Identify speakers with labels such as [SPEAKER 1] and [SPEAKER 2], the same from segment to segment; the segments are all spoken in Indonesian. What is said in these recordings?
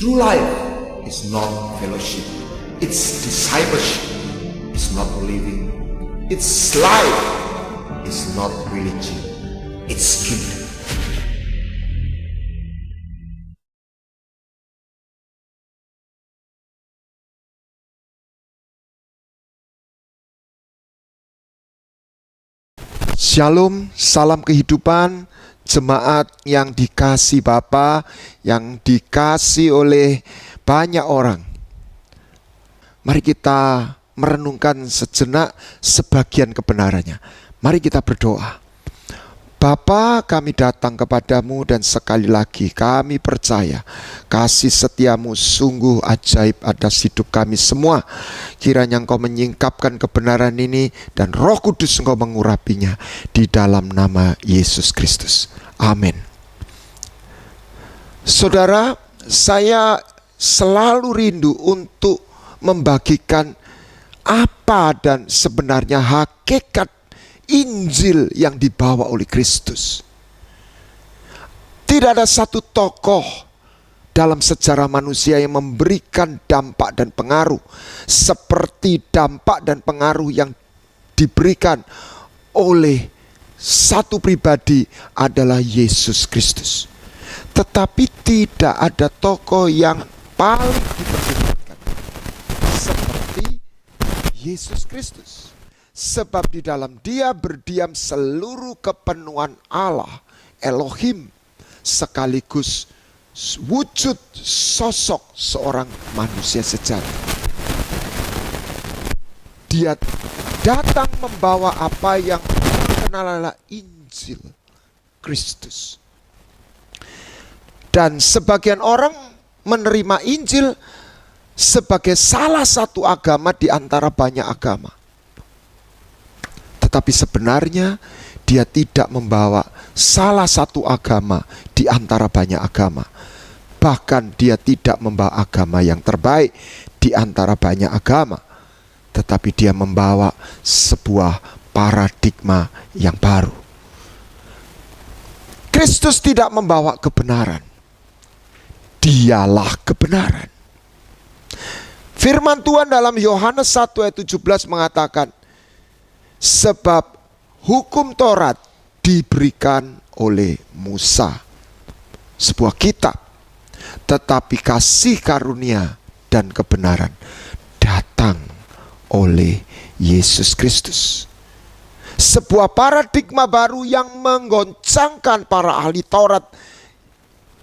[SPEAKER 1] True life is not fellowship, it's discipleship. It's not living, it's life. It's not religion, it's kingdom.
[SPEAKER 2] Shalom, salam kehidupan, jemaat yang dikasih Bapa, yang dikasih oleh banyak orang. Mari kita merenungkan sejenak sebagian kebenarannya. Mari kita berdoa. Bapa, kami datang kepadamu dan sekali lagi kami percaya kasih setiamu sungguh ajaib atas hidup kami semua. Kiranya Engkau menyingkapkan kebenaran ini dan Roh Kudus Engkau mengurapinya di dalam nama Yesus Kristus. Amin. Saudara, saya selalu rindu untuk membagikan apa dan sebenarnya hakikat Injil yang dibawa oleh Kristus. Tidak ada satu tokoh dalam sejarah manusia yang memberikan dampak dan pengaruh seperti dampak dan pengaruh yang diberikan oleh satu pribadi adalah Yesus Kristus. Tetapi tidak ada tokoh yang paling diperhitungkan seperti Yesus Kristus. Sebab di dalam Dia berdiam seluruh kepenuhan Allah, Elohim, sekaligus wujud sosok seorang manusia sejati. Dia datang membawa apa yang dikenal adalah Injil Kristus. Dan sebagian orang menerima Injil sebagai salah satu agama di antara banyak agama. Tetapi sebenarnya dia tidak membawa salah satu agama di antara banyak agama. Bahkan dia tidak membawa agama yang terbaik di antara banyak agama. Tetapi dia membawa sebuah paradigma yang baru. Kristus tidak membawa kebenaran. Dialah kebenaran. Firman Tuhan dalam Yohanes 1 ayat 17 mengatakan, sebab hukum Taurat diberikan oleh Musa, sebuah kitab, tetapi kasih karunia dan kebenaran datang oleh Yesus Kristus. Sebuah paradigma baru yang menggoncangkan para ahli Taurat,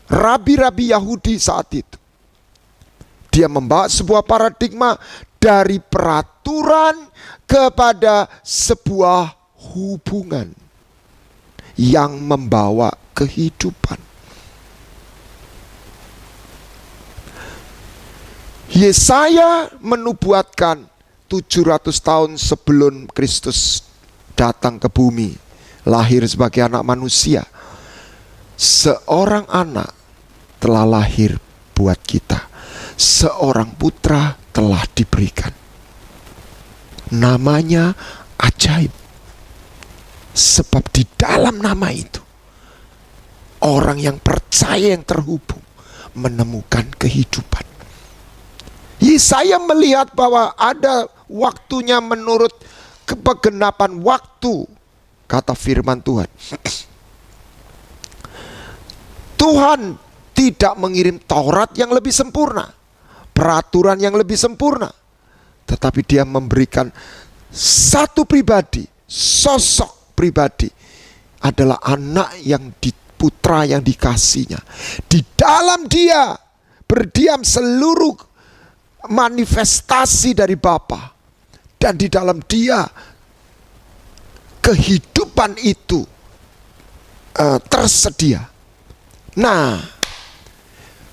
[SPEAKER 2] rabi-rabi Yahudi saat itu. Dia membawa sebuah paradigma dari peraturan kepada sebuah hubungan yang membawa kehidupan. Yesaya menubuatkan 700 tahun sebelum Kristus datang ke bumi, lahir sebagai anak manusia. Seorang anak telah lahir buat kita. Seorang putra telah diberikan. Namanya ajaib. Sebab di dalam nama itu, orang yang percaya, yang terhubung, menemukan kehidupan. Yesaya melihat bahwa ada waktunya menurut kepegenapan waktu, kata firman Tuhan. Tuhan tidak mengirim Taurat yang lebih sempurna, peraturan yang lebih sempurna, tetapi Dia memberikan satu pribadi, sosok pribadi, adalah anak yang putra yang dikasihnya. Di dalam Dia berdiam seluruh manifestasi dari Bapa, dan di dalam Dia kehidupan itu tersedia. Nah,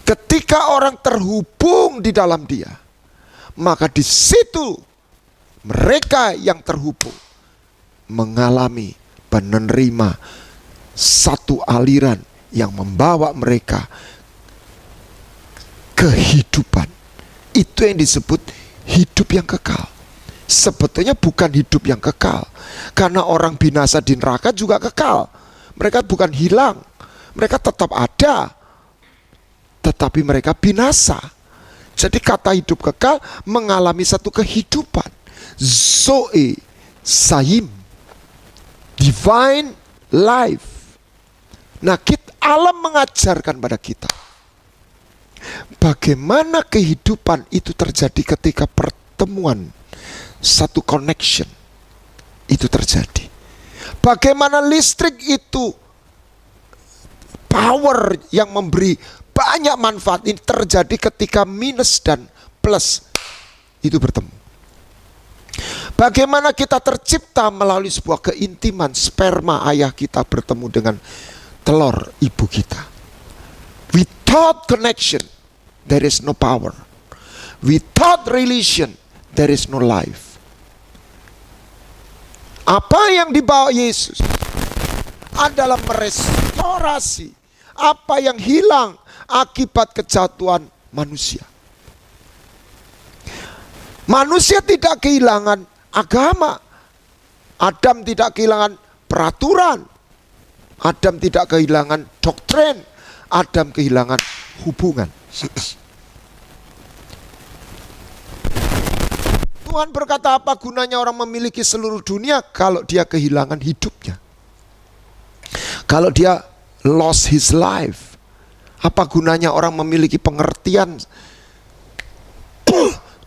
[SPEAKER 2] ketika orang terhubung di dalam Dia, maka di situ mereka yang terhubung mengalami, menerima satu aliran yang membawa mereka kehidupan. Itu yang disebut hidup yang kekal. Sebetulnya bukan hidup yang kekal, karena orang binasa di neraka juga kekal. Mereka bukan hilang, mereka tetap ada. tetapi mereka binasa. Jadi kata hidup kekal mengalami satu kehidupan. Zoe, Saim, divine life. Nah, alam mengajarkan pada kita bagaimana kehidupan itu terjadi ketika pertemuan, satu connection itu terjadi. Bagaimana listrik itu power yang memberi banyak manfaat ini terjadi ketika minus dan plus itu bertemu. Bagaimana kita tercipta melalui sebuah keintiman sperma ayah kita bertemu dengan telur ibu kita. Without connection, there is no power. Without relation, there is no life. Apa yang dibawa Yesus adalah merestorasi apa yang hilang akibat kejatuhan manusia. Manusia tidak kehilangan agama. Adam tidak kehilangan peraturan. Adam tidak kehilangan doktrin. Adam kehilangan hubungan. Tuhan berkata, apa gunanya orang memiliki seluruh dunia kalau dia kehilangan hidupnya? Kalau dia lost his life. Apa gunanya orang memiliki pengertian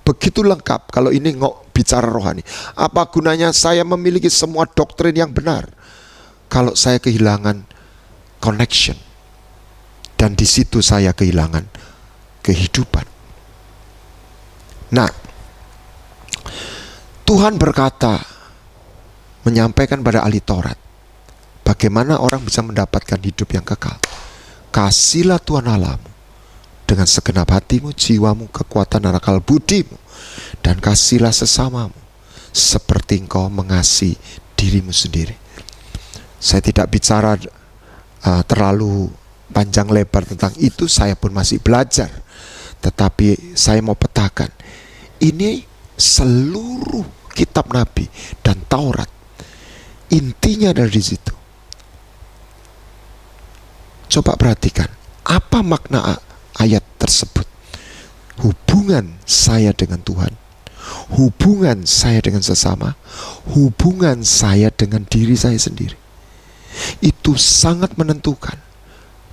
[SPEAKER 2] begitu lengkap? Kalau ini bicara rohani, apa gunanya saya memiliki semua doktrin yang benar kalau saya kehilangan connection, dan di situ saya kehilangan kehidupan. Nah, Tuhan berkata, menyampaikan pada ahli Taurat, bagaimana orang bisa mendapatkan hidup yang kekal. Kasihlah Tuhan Allahmu dengan segenap hatimu, jiwamu, kekuatan dan akal budimu, dan kasihlah sesamamu seperti engkau mengasihi dirimu sendiri. Saya tidak bicara terlalu panjang lebar tentang itu, saya pun masih belajar. Tetapi saya mau petakan, ini seluruh kitab Nabi dan Taurat, intinya dari situ. Coba perhatikan, apa makna ayat tersebut? Hubungan saya dengan Tuhan, hubungan saya dengan sesama, hubungan saya dengan diri saya sendiri. Itu sangat menentukan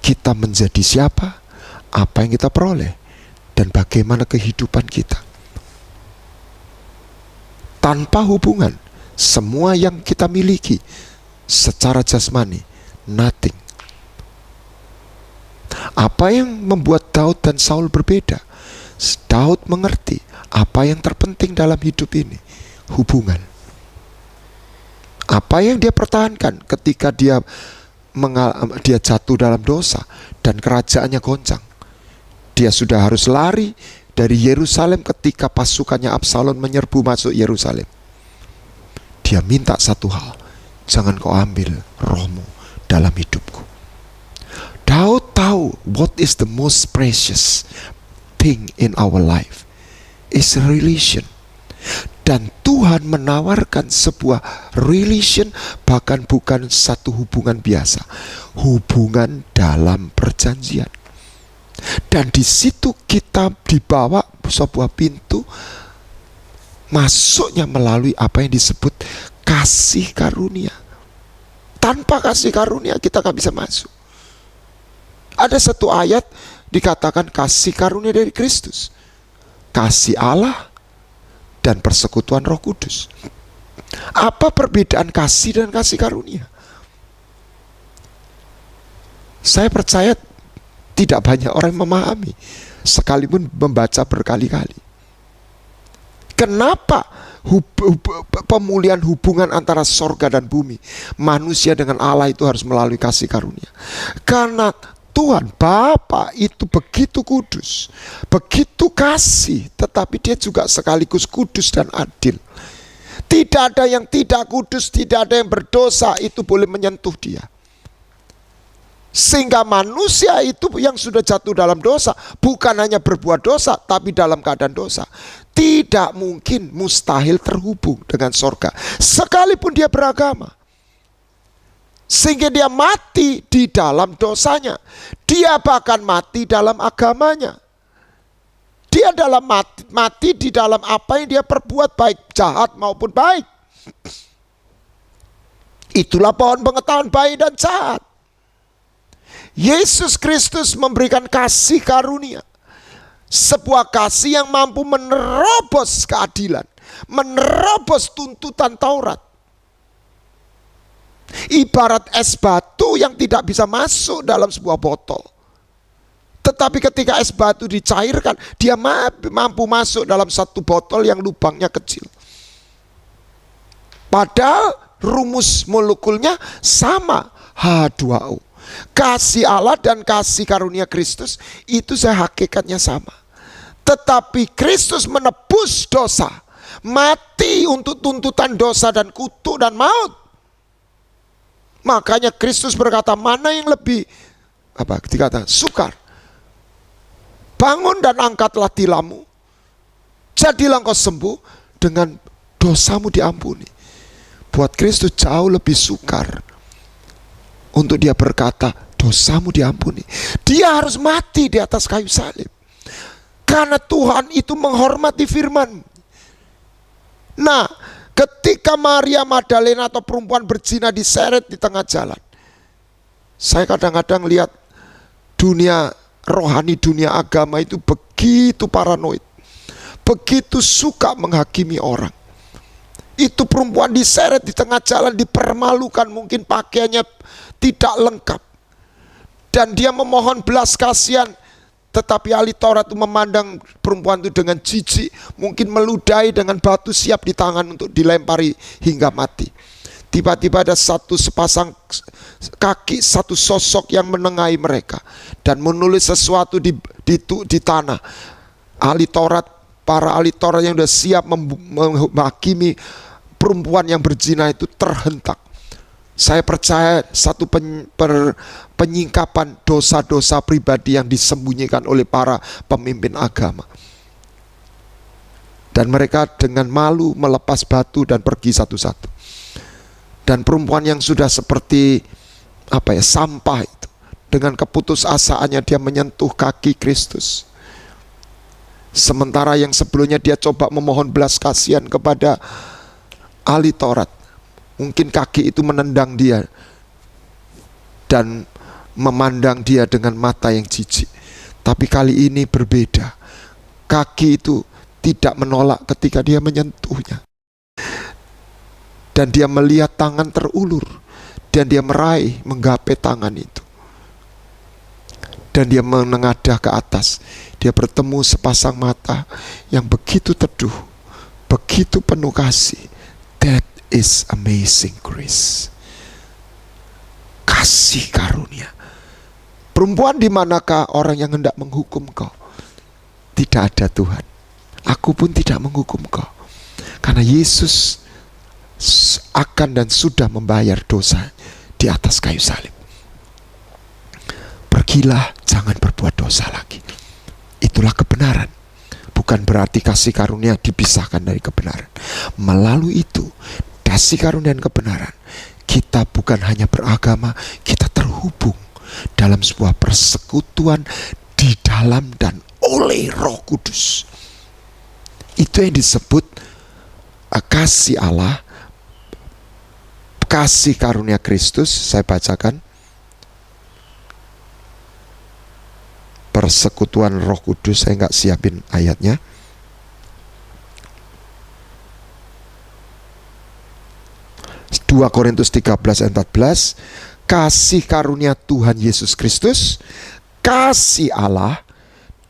[SPEAKER 2] kita menjadi siapa, apa yang kita peroleh, dan bagaimana kehidupan kita. Tanpa hubungan, semua yang kita miliki secara jasmani, nothing. Apa yang membuat Daud dan Saul berbeda? Daud mengerti apa yang terpenting dalam hidup ini, hubungan. Apa yang dia pertahankan ketika dia jatuh dalam dosa dan kerajaannya goncang. Dia sudah harus lari dari Yerusalem ketika pasukannya Absalom menyerbu masuk Yerusalem. Dia minta satu hal, jangan kau ambil rohmu dalam hidupku. Daud tahu what is the most precious thing in our life is relation. Dan Tuhan menawarkan sebuah relation, bahkan bukan satu hubungan biasa, hubungan dalam perjanjian. Dan di situ kita dibawa sebuah pintu masuknya melalui apa yang disebut kasih karunia. Tanpa kasih karunia kita gak bisa masuk. Ada satu ayat dikatakan kasih karunia dari Kristus, kasih Allah dan persekutuan Roh Kudus. Apa perbedaan kasih dan kasih karunia? Saya percaya tidak banyak orang yang memahami, sekalipun membaca berkali-kali. Kenapa pemulihan hubungan antara sorga dan bumi, manusia dengan Allah itu harus melalui kasih karunia? Karena Tuhan Bapa itu begitu kudus, begitu kasih, tetapi dia juga sekaligus kudus dan adil. Tidak ada yang tidak kudus, tidak ada yang berdosa itu boleh menyentuh dia. Sehingga manusia itu yang sudah jatuh dalam dosa, bukan hanya berbuat dosa, tapi dalam keadaan dosa, tidak mungkin, mustahil terhubung dengan sorga, sekalipun dia beragama. Sehingga dia mati di dalam dosanya. Dia bahkan mati dalam agamanya. Dia mati di dalam apa yang dia perbuat, baik jahat maupun baik. Itulah pohon pengetahuan baik dan jahat. Yesus Kristus memberikan kasih karunia. Sebuah kasih yang mampu menerobos keadilan, menerobos tuntutan Taurat. Ibarat es batu yang tidak bisa masuk dalam sebuah botol. Tetapi ketika es batu dicairkan, dia mampu masuk dalam satu botol yang lubangnya kecil. Padahal rumus molekulnya sama, H2O. Kasih Allah dan kasih karunia Kristus itu hakikatnya sama. Tetapi Kristus menebus dosa, mati untuk tuntutan dosa dan kutuk dan maut. Makanya Kristus berkata, mana yang lebih dikatakan sukar? Bangun dan angkatlah tilammu, jadilah engkau sembuh, dengan dosamu diampuni. Buat Kristus jauh lebih sukar untuk dia berkata, dosamu diampuni. Dia harus mati di atas kayu salib. Karena Tuhan itu menghormati firman. Nah, ketika Maria Magdalena atau perempuan berzina diseret di tengah jalan, saya kadang-kadang lihat dunia rohani, dunia agama itu begitu paranoid, begitu suka menghakimi orang. Itu perempuan diseret di tengah jalan, dipermalukan, mungkin pakaiannya tidak lengkap, dan dia memohon belas kasihan. Tetapi ahli Taurat itu memandang perempuan itu dengan jijik, mungkin meludahi dengan batu siap di tangan untuk dilempari hingga mati. Tiba-tiba ada satu sepasang kaki, satu sosok yang menengahi mereka dan menulis sesuatu di tanah. Ahli Taurat, para ahli Taurat yang sudah siap menghakimi perempuan yang berzina itu terhentak. Saya percaya satu penyingkapan dosa-dosa pribadi yang disembunyikan oleh para pemimpin agama. Dan mereka dengan malu melepas batu dan pergi satu-satu. Dan perempuan yang sudah seperti sampah itu, dengan keputusasaannya dia menyentuh kaki Kristus. Sementara yang sebelumnya dia coba memohon belas kasihan kepada ahli Taurat, mungkin kaki itu menendang dia dan memandang dia dengan mata yang jijik. Tapi kali ini berbeda. Kaki itu tidak menolak ketika dia menyentuhnya. Dan dia melihat tangan terulur, dan dia meraih, menggapai tangan itu. Dan dia menengadah ke atas. Dia bertemu sepasang mata yang begitu teduh, begitu penuh kasih. That is amazing grace. Kasih karunia. Perempuan, di manakah orang yang hendak menghukum kau? Tidak ada Tuhan. Aku pun tidak menghukum kau. Karena Yesus akan dan sudah membayar dosa di atas kayu salib. Pergilah, jangan berbuat dosa lagi. Itulah kebenaran. Bukan berarti kasih karunia dipisahkan dari kebenaran. Melalui itu, kasih karunia dan kebenaran, kita bukan hanya beragama, kita terhubung dalam sebuah persekutuan di dalam dan oleh Roh Kudus. Itu yang disebut kasih Allah, kasih karunia Kristus. Saya bacakan. Persekutuan Roh Kudus, saya nggak siapin ayatnya. Dua Korintus 13 ayat 14. Kasih karunia Tuhan Yesus Kristus, kasih Allah,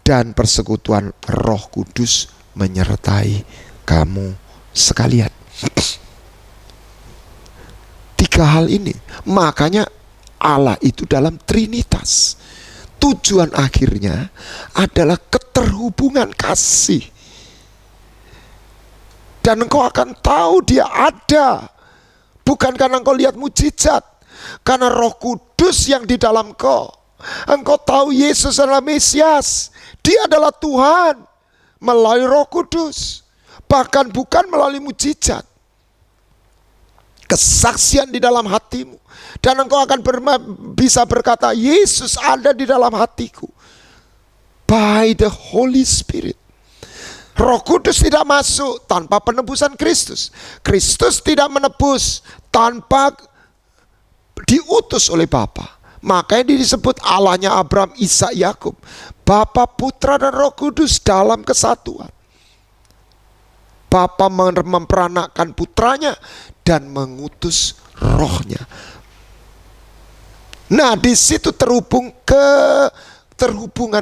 [SPEAKER 2] dan persekutuan Roh Kudus menyertai kamu sekalian. Tiga hal ini. Makanya Allah itu dalam Trinitas. Tujuan akhirnya adalah keterhubungan kasih. Dan engkau akan tahu dia ada. Bukan karena engkau lihat mujizat. Karena Roh Kudus yang di dalam engkau. Engkau tahu Yesus adalah Mesias. Dia adalah Tuhan melalui Roh Kudus. Bahkan bukan melalui mujizat. kesaksian di dalam hatimu. Dan engkau akan bisa berkata, Yesus ada di dalam hatiku. By the Holy Spirit. Roh Kudus tidak masuk tanpa penebusan Kristus. Kristus tidak menebus tanpa diutus oleh Bapa. Makanya disebut Allahnya Abraham, Ishak, Yakub. Bapa, Putra, dan Roh Kudus dalam kesatuan. Bapa memperanakkan putranya dan mengutus rohnya. Nah, di situ terhubungan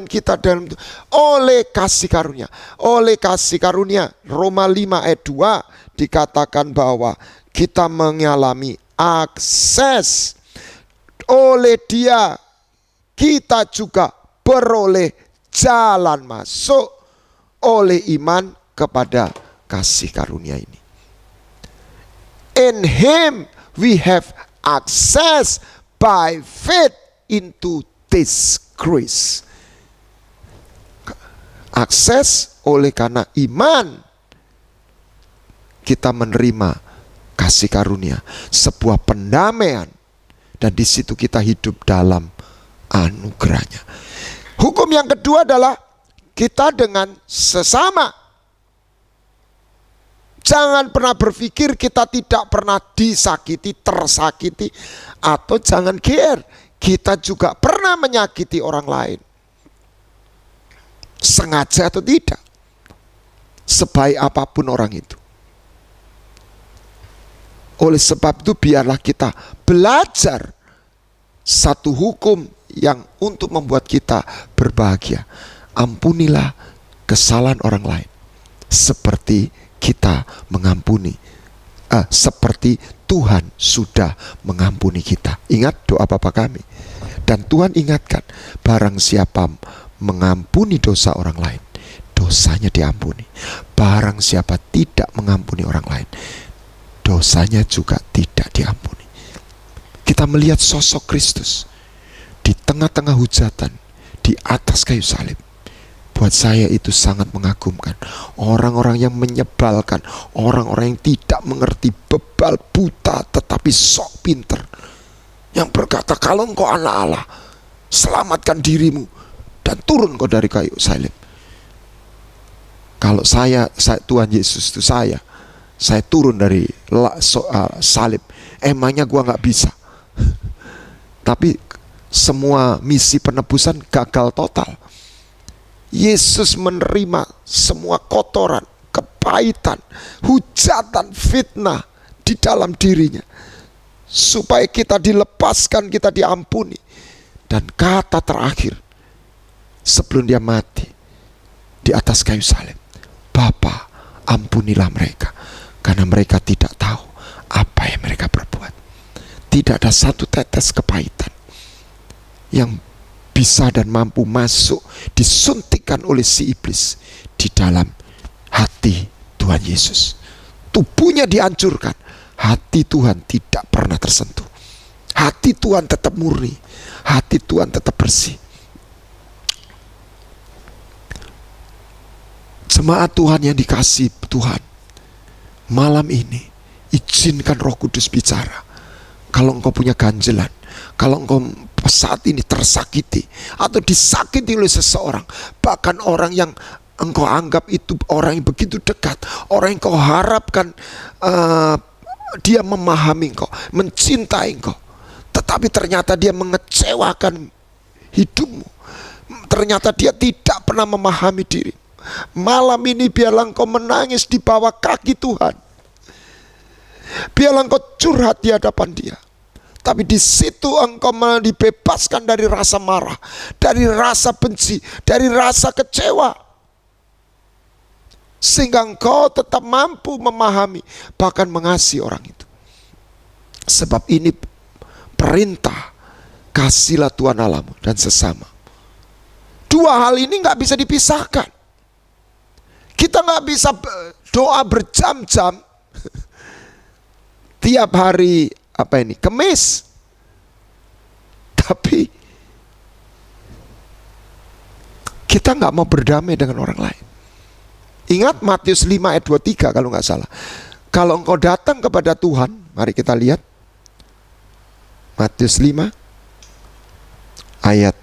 [SPEAKER 2] kita dalam itu oleh kasih karunia. Oleh kasih karunia, Roma 5 ayat 2 dikatakan bahwa kita mengalami akses. Oleh Dia kita juga beroleh jalan masuk oleh iman kepada kasih karunia ini. In Him we have access by faith into this grace. Akses oleh karena iman kita menerima kasih karunia, sebuah pendamaian, dan di situ kita hidup dalam anugerahnya. Hukum yang kedua adalah kita dengan sesama. Jangan pernah berpikir kita tidak pernah disakiti, tersakiti, atau jangan GR. Kita juga pernah menyakiti orang lain. Sengaja atau tidak. Sebaik apapun orang itu. Oleh sebab itu biarlah kita belajar satu hukum yang untuk membuat kita berbahagia. Ampunilah kesalahan orang lain seperti kita mengampuni, seperti Tuhan sudah mengampuni kita. Ingat doa Bapa kami. Dan Tuhan ingatkan, barang siapa mengampuni dosa orang lain, dosanya diampuni. Barang siapa tidak mengampuni orang lain, dosanya juga tidak diampuni. Kita melihat sosok Kristus di tengah-tengah hujatan, di atas kayu salib. Buat saya itu sangat mengagumkan. Orang-orang yang menyebalkan, orang-orang yang tidak mengerti, bebal, buta, tetapi sok pinter, yang berkata, kalau engkau anak Allah, selamatkan dirimu dan turun kau dari kayu salib. Kalau saya Tuhan Yesus itu saya turun dari salib, emangnya gua gak bisa. Tapi semua misi penebusan gagal total. Yesus menerima semua kotoran, kepahitan, hujatan, fitnah di dalam dirinya, supaya kita dilepaskan, kita diampuni. Dan kata terakhir sebelum dia mati di atas kayu salib, Bapa, ampunilah mereka, karena mereka tidak tahu apa yang mereka perbuat. Tidak ada satu tetes kepahitan yang bisa dan mampu masuk, disuntikkan oleh si iblis di dalam hati Tuhan Yesus. Tubuhnya dihancurkan, hati Tuhan tidak pernah tersentuh. Hati Tuhan tetap murni, hati Tuhan tetap bersih. Jemaat Tuhan yang dikasihi Tuhan, malam ini izinkan Roh Kudus bicara. Kalau engkau punya ganjelan, kalau engkau saat ini tersakiti atau disakiti oleh seseorang, bahkan orang yang engkau anggap itu orang yang begitu dekat, orang yang kau harapkan dia memahami engkau, mencintai engkau, tetapi ternyata dia mengecewakan hidupmu, ternyata dia tidak pernah memahami diri. Malam ini biarlah engkau menangis di bawah kaki Tuhan, biarlah engkau curhat di hadapan Dia. Tapi di situ engkau dibebaskan dari rasa marah, dari rasa benci, dari rasa kecewa, sehingga engkau tetap mampu memahami, bahkan mengasihi orang itu. Sebab ini perintah, kasihlah Tuhan Allahmu dan sesama. Dua hal ini gak bisa dipisahkan. Kita gak bisa doa berjam-jam tiap hari Kemis, tapi kita gak mau berdamai dengan orang lain. Ingat Matius 5 ayat 23 kalau gak salah. Kalau engkau datang kepada Tuhan, mari kita lihat Matius 5 ayat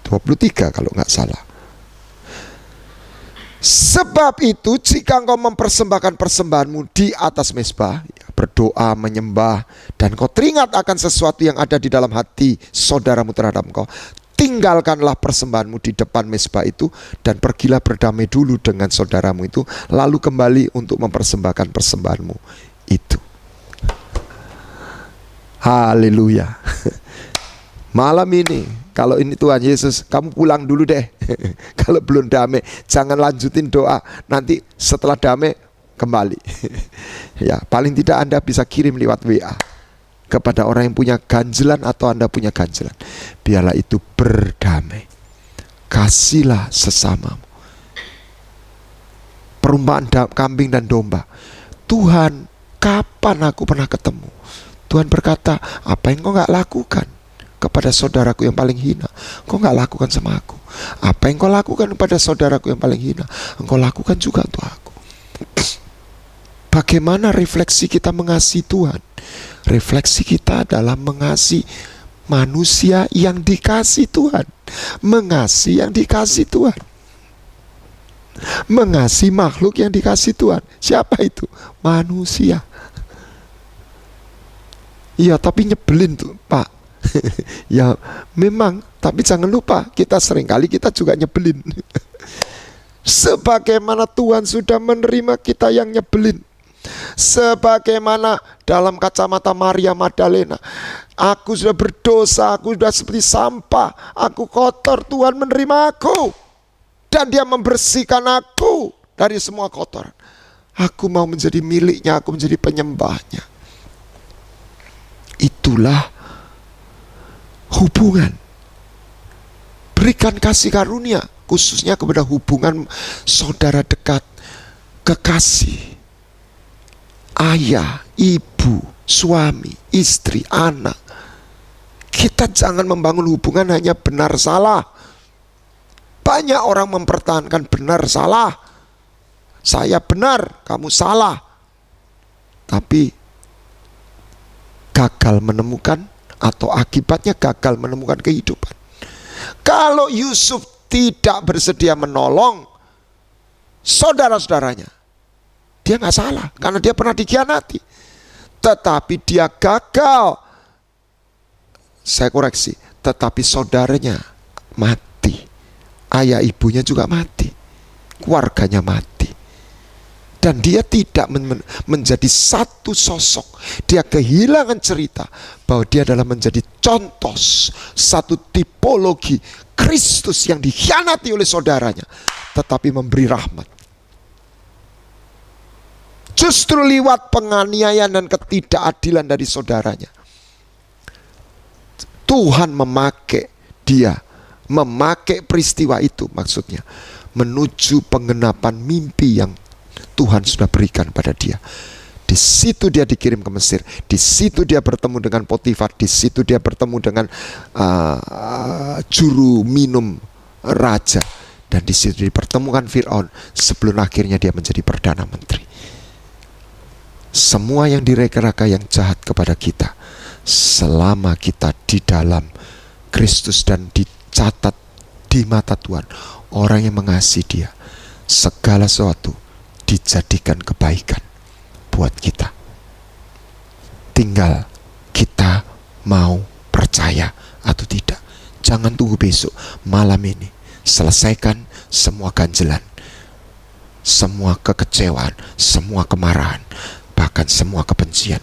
[SPEAKER 2] 23 kalau nggak salah. Sebab itu jika engkau mempersembahkan persembahanmu di atas mezbah, berdoa, menyembah, dan kau teringat akan sesuatu yang ada di dalam hati saudaramu terhadap engkau, tinggalkanlah persembahanmu di depan mezbah itu dan pergilah berdamai dulu dengan saudaramu itu, lalu kembali untuk mempersembahkan persembahanmu itu. Haleluya. Malam ini, kalau ini Tuhan Yesus, kamu pulang dulu deh. Kalau belum damai, jangan lanjutin doa. Nanti setelah damai, kembali. Ya, paling tidak Anda bisa kirim lewat WA kepada orang yang punya ganjelan atau Anda punya ganjelan. Biarlah itu berdamai. Kasihlah sesamamu. Perumpamaan kambing dan domba. Tuhan, kapan aku pernah ketemu? Tuhan berkata, apa yang kau gak lakukan kepada saudaraku yang paling hina, engkau gak lakukan sama aku. Apa yang kau lakukan kepada saudaraku yang paling hina, engkau lakukan juga untuk aku. Bagaimana refleksi kita mengasihi Tuhan? Refleksi kita adalah mengasihi manusia yang dikasihi Tuhan. Mengasihi yang dikasihi Tuhan. Mengasihi makhluk yang dikasihi Tuhan. Siapa itu? Manusia. Iya, tapi nyebelin tuh, Pak. Ya memang, tapi jangan lupa kita seringkali kita juga nyebelin. Sebagaimana Tuhan sudah menerima kita yang nyebelin, sebagaimana dalam kacamata Maria Magdalena, aku sudah berdosa, aku sudah seperti sampah, aku kotor, Tuhan menerima aku dan Dia membersihkan aku dari semua kotoran. Aku mau menjadi miliknya, aku menjadi penyembahnya. Itulah hubungan. Berikan kasih karunia, khususnya kepada hubungan saudara dekat, kekasih, ayah, ibu, suami, istri, anak. Kita jangan membangun hubungan hanya benar salah. Banyak orang mempertahankan benar salah. Saya benar, kamu salah. Tapi gagal menemukan, atau akibatnya gagal menemukan kehidupan. Kalau Yusuf tidak bersedia menolong saudara-saudaranya, dia nggak salah karena dia pernah dikhianati. Tetapi dia gagal. Saya koreksi, tetapi saudaranya mati, ayah ibunya juga mati, keluarganya mati. Dan dia tidak menjadi satu sosok. Dia kehilangan cerita bahwa dia adalah menjadi contoh, satu tipologi Kristus yang dikhianati oleh saudaranya, tetapi memberi rahmat. Justru lewat penganiayaan dan ketidakadilan dari saudaranya, Tuhan memakai dia, memakai peristiwa itu maksudnya, menuju penggenapan mimpi yang Tuhan sudah berikan pada dia. Di situ dia dikirim ke Mesir. Di situ dia bertemu dengan Potifar. Di situ dia bertemu dengan juru minum raja. Dan di situ dipertemukan Fir'aun sebelum akhirnya dia menjadi Perdana Menteri. Semua yang direka-reka yang jahat kepada kita, selama kita di dalam Kristus dan dicatat di mata Tuhan, orang yang mengasihi dia, segala sesuatu dijadikan kebaikan buat kita. Tinggal kita mau percaya atau tidak. Jangan tunggu besok, malam ini selesaikan semua ganjelan, semua kekecewaan, semua kemarahan, bahkan semua kebencian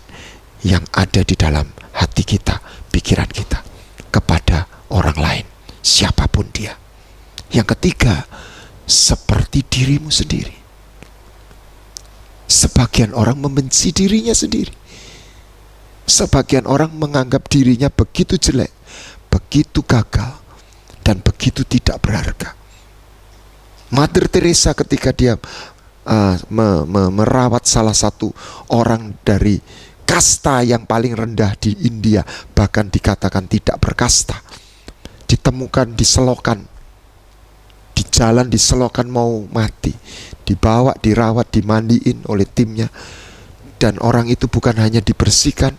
[SPEAKER 2] yang ada di dalam hati kita, pikiran kita kepada orang lain, siapapun dia. Yang ketiga, seperti dirimu sendiri. Sebagian orang membenci dirinya sendiri. Sebagian orang menganggap dirinya begitu jelek, begitu gagal, dan begitu tidak berharga. Mother Teresa ketika dia merawat salah satu orang dari kasta yang paling rendah di India, bahkan dikatakan tidak berkasta, ditemukan di selokan, di jalan di selokan mau mati, dibawa, dirawat, dimandiin oleh timnya, Dan orang itu bukan hanya dibersihkan,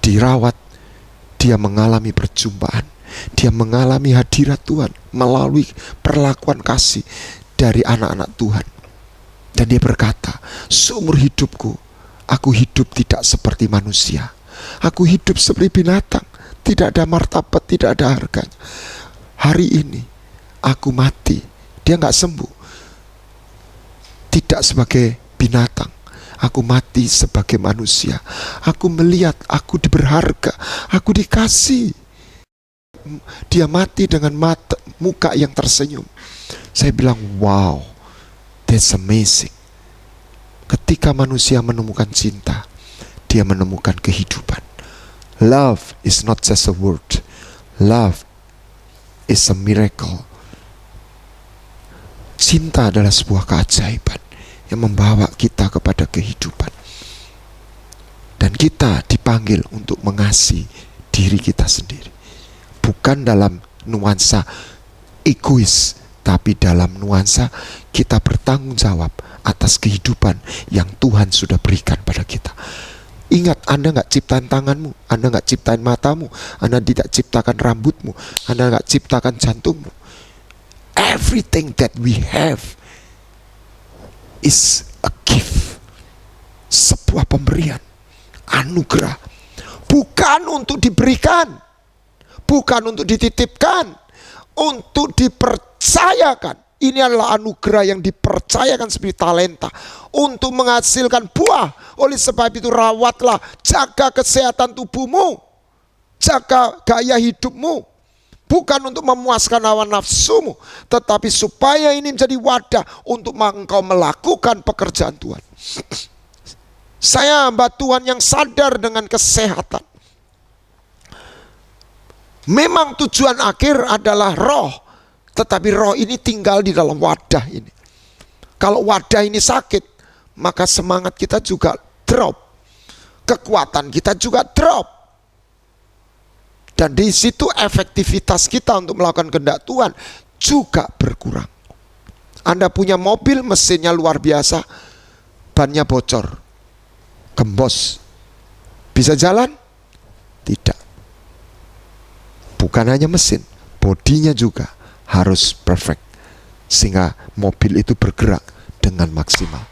[SPEAKER 2] dirawat, dia mengalami perjumpaan. Dia mengalami hadirat Tuhan melalui perlakuan kasih dari anak-anak Tuhan. Dan dia berkata, seumur hidupku, aku hidup tidak seperti manusia. Aku hidup seperti binatang. Tidak ada martabat, tidak ada harganya. Hari ini, aku mati. Dia gak sembuh. Tidak sebagai binatang. Aku mati sebagai manusia. Aku melihat, aku berharga. Aku dikasih. Dia mati dengan muka yang tersenyum. Saya bilang, wow, that's amazing. Ketika manusia menemukan cinta, dia menemukan kehidupan. Love is not just a word. Love is a miracle. Cinta adalah sebuah keajaiban yang membawa kita kepada kehidupan. Dan kita dipanggil untuk mengasihi diri kita sendiri. Bukan dalam nuansa egois, tapi dalam nuansa kita bertanggung jawab atas kehidupan yang Tuhan sudah berikan pada kita. Ingat, Anda gak ciptain tanganmu, Anda gak ciptain matamu, Anda tidak ciptakan rambutmu, Anda gak ciptakan jantungmu. Everything that we have is a gift. Sebuah pemberian, anugerah. Bukan untuk diberikan, bukan untuk dititipkan, untuk dipercayakan. Ini adalah anugerah yang dipercayakan seperti talenta untuk menghasilkan buah. Oleh sebab itu rawatlah, jaga kesehatan tubuhmu, jaga gaya hidupmu. Bukan untuk memuaskan hawa nafsumu, tetapi supaya ini menjadi wadah untuk engkau melakukan pekerjaan Tuhan. Saya hamba Tuhan yang sadar dengan kesehatan. Memang tujuan akhir adalah roh, tetapi roh ini tinggal di dalam wadah ini. Kalau wadah ini sakit, maka semangat kita juga drop, kekuatan kita juga drop. Dan di situ efektivitas kita untuk melakukan kehendak Tuhan juga berkurang. Anda punya mobil, mesinnya luar biasa, bannya bocor, gembos, bisa jalan? Tidak. Bukan hanya mesin, bodinya juga harus perfect, sehingga mobil itu bergerak dengan maksimal.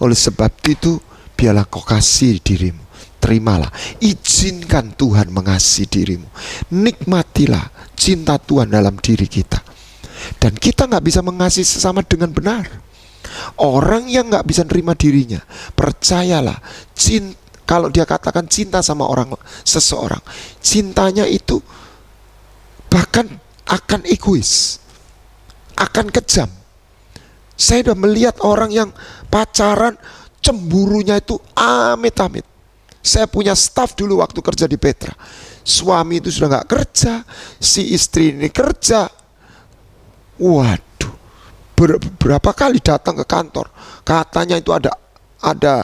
[SPEAKER 2] Oleh sebab itu, biarlah kau kasih dirimu, terimalah, izinkan Tuhan mengasihi dirimu, nikmatilah cinta Tuhan dalam diri kita. Dan kita gak bisa mengasihi sesama dengan benar. Orang yang gak bisa nerima dirinya, percayalah, kalau dia katakan cinta sama seseorang, cintanya itu bahkan akan egois, akan kejam. Saya sudah melihat orang yang pacaran, cemburunya itu amit-amit. Saya punya staf dulu waktu kerja di Petra. Suami itu sudah gak kerja, si istri ini kerja. Waduh, berapa kali datang ke kantor, katanya itu ada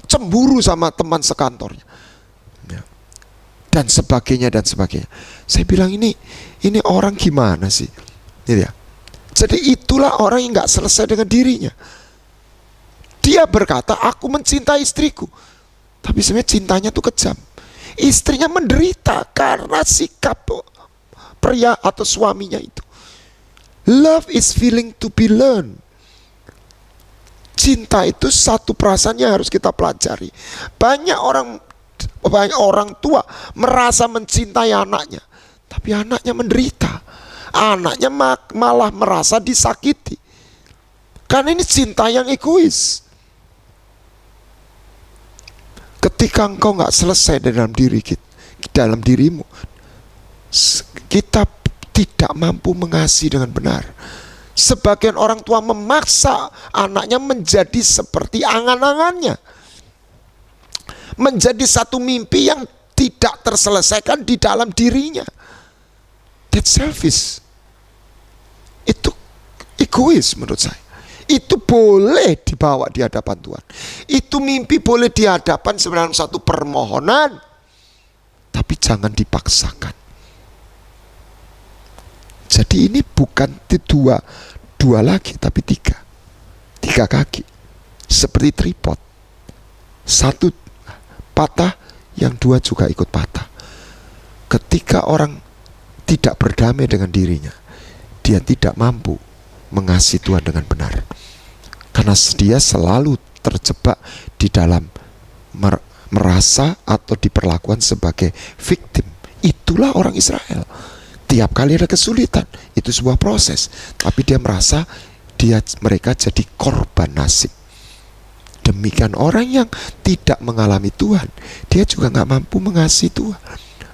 [SPEAKER 2] cemburu sama teman sekantornya, dan sebagainya dan sebagainya. Saya bilang ini orang gimana sih? Gitu ya. Jadi itulah orang yang gak selesai dengan dirinya. Dia berkata, aku mencintai istriku, tapi sebenarnya cintanya tuh kejam. Istrinya menderita karena sikap pria atau suaminya itu. Love is feeling to be learned. Cinta itu satu perasaan yang harus kita pelajari. Banyak orang tua merasa mencintai anaknya, tapi anaknya menderita. Anaknya malah merasa disakiti. Karena ini cinta yang egois. Ketika engkau gak selesai dalam dirimu, kita tidak mampu mengasihi dengan benar. Sebagian orang tua memaksa anaknya menjadi seperti angan-angannya, menjadi satu mimpi yang tidak terselesaikan di dalam dirinya. That's selfish. Itu egois menurut saya. Itu boleh dibawa di hadapan Tuhan. Itu mimpi boleh di hadapan sebenarnya satu permohonan, tapi jangan dipaksakan. Jadi ini bukan dua lagi, tapi tiga kaki, seperti tripod. Satu patah, yang dua juga ikut patah. Ketika orang tidak berdamai dengan dirinya, dia tidak mampu mengasihi Tuhan dengan benar, karena dia selalu terjebak di dalam merasa atau diperlakukan sebagai victim. Itulah orang Israel. Tiap kali ada kesulitan, itu sebuah proses, tapi dia merasa mereka jadi korban nasib. Demikian orang yang tidak mengalami Tuhan, dia juga gak mampu mengasihi Tuhan,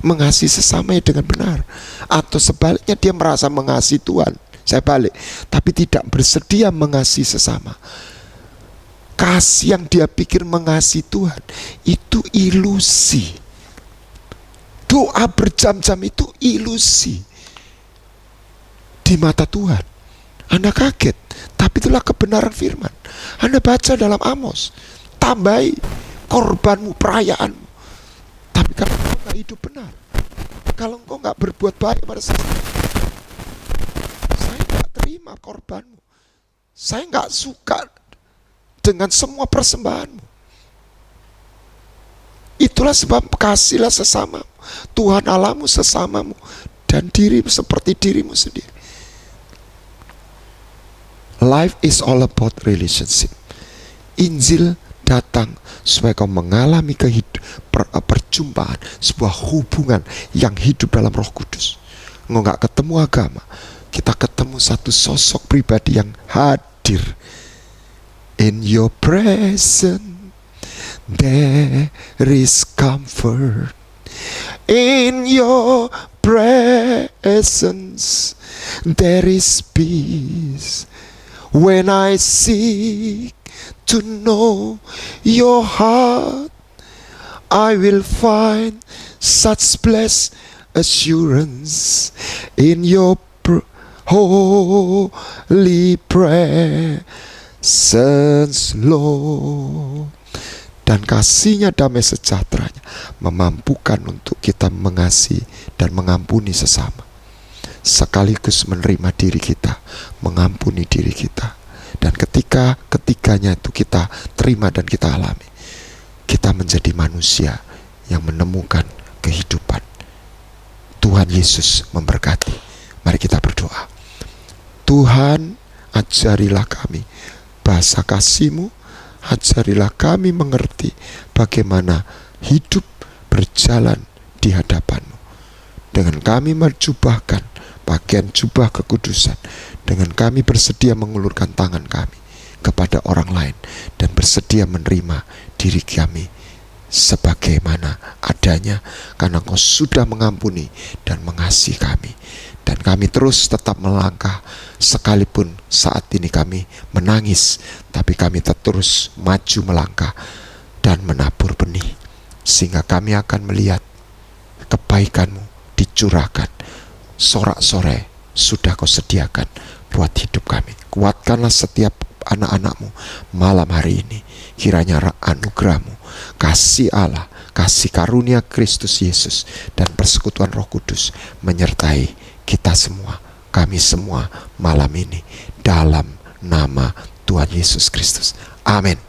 [SPEAKER 2] mengasihi sesamanya dengan benar. Atau sebaliknya, dia merasa mengasihi Tuhan, saya balik, tapi tidak bersedia mengasihi sesama. Kasih yang dia pikir mengasihi Tuhan itu ilusi. Doa berjam-jam itu ilusi di mata Tuhan. Anda kaget, tapi itulah kebenaran firman. Anda baca dalam Amos, tambahi korbanmu, perayaanmu. Tapi kalau engkau gak hidup benar, kalau engkau gak berbuat baik pada sesama, saya gak terima korbanmu, saya gak suka dengan semua persembahanmu. Itulah sebab kasihlah sesamamu, Tuhan Allahmu sesamamu, dan dirimu seperti dirimu sendiri. Life is all about relationship. Injil datang supaya kau mengalami perjumpaan, sebuah hubungan yang hidup dalam Roh Kudus. Engkau gak ketemu agama, kita ketemu satu sosok pribadi yang hadir. In your presence there is comfort. In your presence there is peace. When I seek to know your heart, I will find such blessed assurance in your holy presence, Lord. Dan kasihnya, damai sejahteranya memampukan untuk kita mengasihi dan mengampuni sesama, sekaligus menerima diri kita, mengampuni diri kita. Dan ketiganya itu kita terima dan kita alami, kita menjadi manusia yang menemukan kehidupan. Tuhan Yesus memberkati. Mari kita berdoa. Tuhan, ajarilah kami bahasa kasih-Mu, ajarilah kami mengerti bagaimana hidup berjalan di hadapan-Mu. Dengan kami menjubahkan pakaian jubah kekudusan, dengan kami bersedia mengulurkan tangan kami kepada orang lain dan bersedia menerima diri kami sebagaimana adanya, karena Engkau sudah mengampuni dan mengasihi kami. Dan kami terus tetap melangkah, sekalipun saat ini kami menangis, tapi kami terus maju melangkah dan menabur benih, sehingga kami akan melihat kebaikan-Mu dicurahkan. Sorak-sorai sudah Kau sediakan buat hidup kami. Kuatkanlah setiap anak-anak-Mu malam hari ini. Kiranya anugerah-Mu, kasih Allah, kasih karunia Kristus Yesus, dan persekutuan Roh Kudus menyertai kita semua, kami semua malam ini, dalam nama Tuhan Yesus Kristus. Amin.